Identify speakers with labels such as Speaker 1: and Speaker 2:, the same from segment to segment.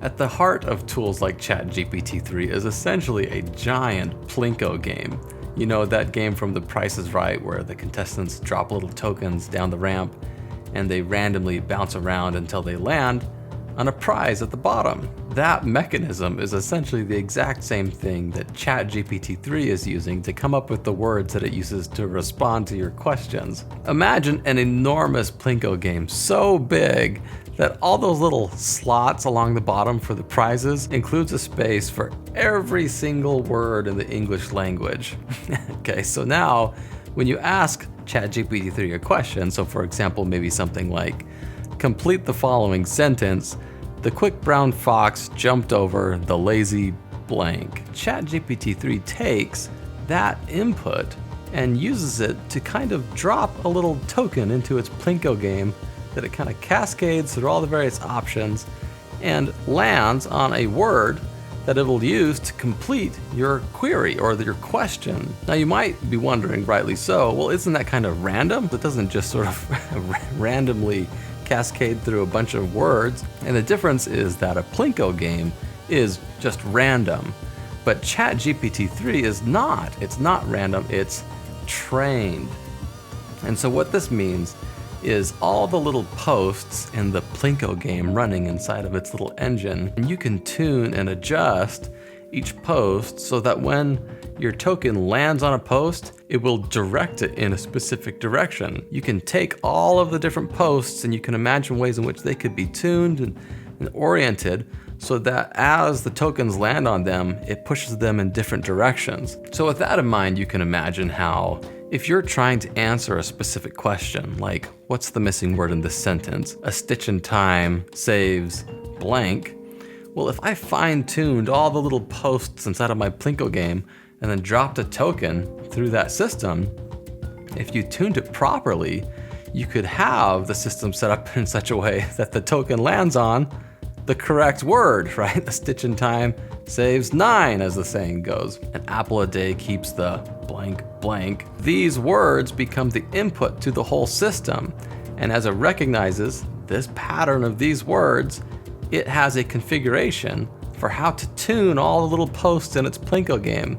Speaker 1: At the heart of tools like ChatGPT-3 is essentially a giant Plinko game. You know, that game from The Price is Right where the contestants drop little tokens down the ramp and they randomly bounce around until they land on a prize at the bottom. That mechanism is essentially the exact same thing that ChatGPT-3 is using to come up with the words that it uses to respond to your questions. Imagine an enormous Plinko game so big that all those little slots along the bottom for the prizes includes a space for every single word in the English language. Okay, so now when you ask ChatGPT-3 a question, so for example, maybe something like, complete the following sentence, the quick brown fox jumped over the lazy blank. ChatGPT-3 takes that input and uses it to kind of drop a little token into its Plinko game that it kind of cascades through all the various options and lands on a word that it'll use to complete your query or your question. Now you might be wondering, rightly so, well, isn't that kind of random? It doesn't just sort of randomly cascade through a bunch of words. And the difference is that a Plinko game is just random, but ChatGPT-3 is not. It's not random, it's trained. And so what this means is all the little posts in the Plinko game running inside of its little engine, and you can tune and adjust each post so that when your token lands on a post, it will direct it in a specific direction. You can take all of the different posts and you can imagine ways in which they could be tuned and oriented so that as the tokens land on them, it pushes them in different directions. So with that in mind, you can imagine how if you're trying to answer a specific question, like what's the missing word in this sentence? A stitch in time saves blank. Well, if I fine-tuned all the little posts inside of my Plinko game and then dropped a token through that system, if you tuned it properly, you could have the system set up in such a way that the token lands on the correct word, right? A stitch in time saves 9, as the saying goes. An apple a day keeps the blank blank. These words become the input to the whole system. And as it recognizes this pattern of these words, it has a configuration for how to tune all the little posts in its Plinko game.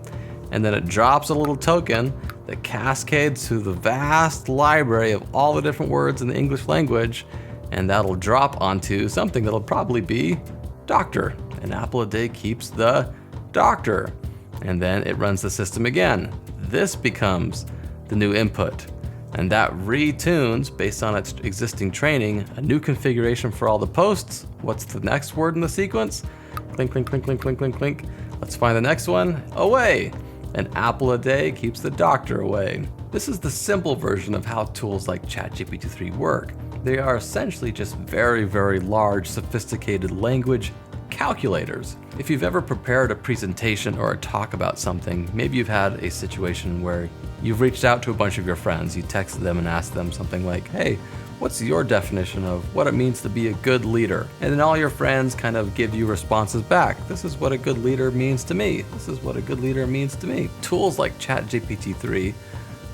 Speaker 1: And then it drops a little token that cascades through the vast library of all the different words in the English language, and that'll drop onto something that'll probably be doctor. An apple a day keeps the doctor. And then it runs the system again. This becomes the new input. And that retunes, based on its existing training, a new configuration for all the posts. What's the next word in the sequence? Clink, clink, clink, clink, clink, clink, clink. Let's find the next one. Away. An apple a day keeps the doctor away. This is the simple version of how tools like ChatGPT-3 work. They are essentially just very, very large, sophisticated language calculators. If you've ever prepared a presentation or a talk about something, maybe you've had a situation where you've reached out to a bunch of your friends, you texted them and asked them something like, hey, what's your definition of what it means to be a good leader? And then all your friends kind of give you responses back. This is what a good leader means to me. This is what a good leader means to me. Tools like ChatGPT-3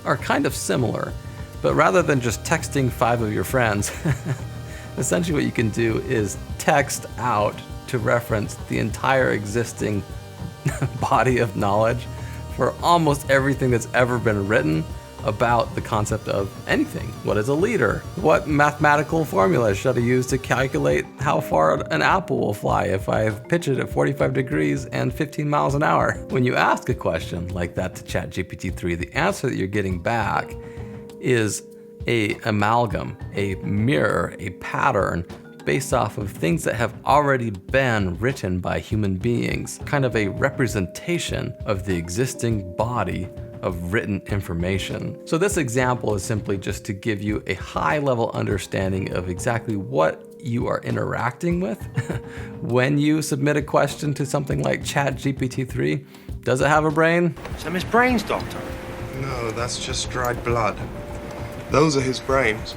Speaker 1: are kind of similar, but rather than just texting 5 of your friends, essentially what you can do is text out to reference the entire existing body of knowledge for almost everything that's ever been written about the concept of anything. What is a leader? What mathematical formula should I use to calculate how far an apple will fly if I pitch it at 45 degrees and 15 miles an hour? When you ask a question like that to ChatGPT-3, the answer that you're getting back is a amalgam, a mirror, a pattern based off of things that have already been written by human beings, kind of a representation of the existing body of written information. So this example is simply just to give you a high-level understanding of exactly what you are interacting with when you submit a question to something like ChatGPT-3. Does it have a brain?
Speaker 2: Some his brains, Doctor?
Speaker 3: No, that's just dried blood. Those are his brains.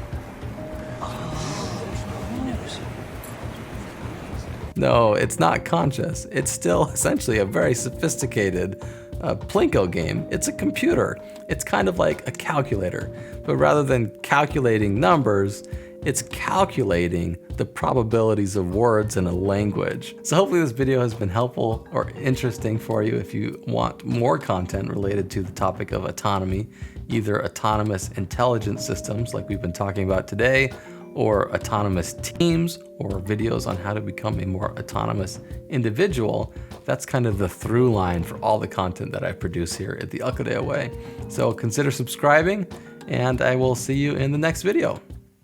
Speaker 1: No, it's not conscious. It's still essentially a very sophisticated Plinko game. It's a computer. It's kind of like a calculator, but rather than calculating numbers It's calculating the probabilities of words in a language. So hopefully this video has been helpful or interesting for you if you want more content related to the topic of autonomy, either autonomous intelligence systems like we've been talking about today, or autonomous teams, or videos on how to become a more autonomous individual. That's kind of the through line for all the content that I produce here at the Alcadea Way. So consider subscribing, and I will see you in the next video.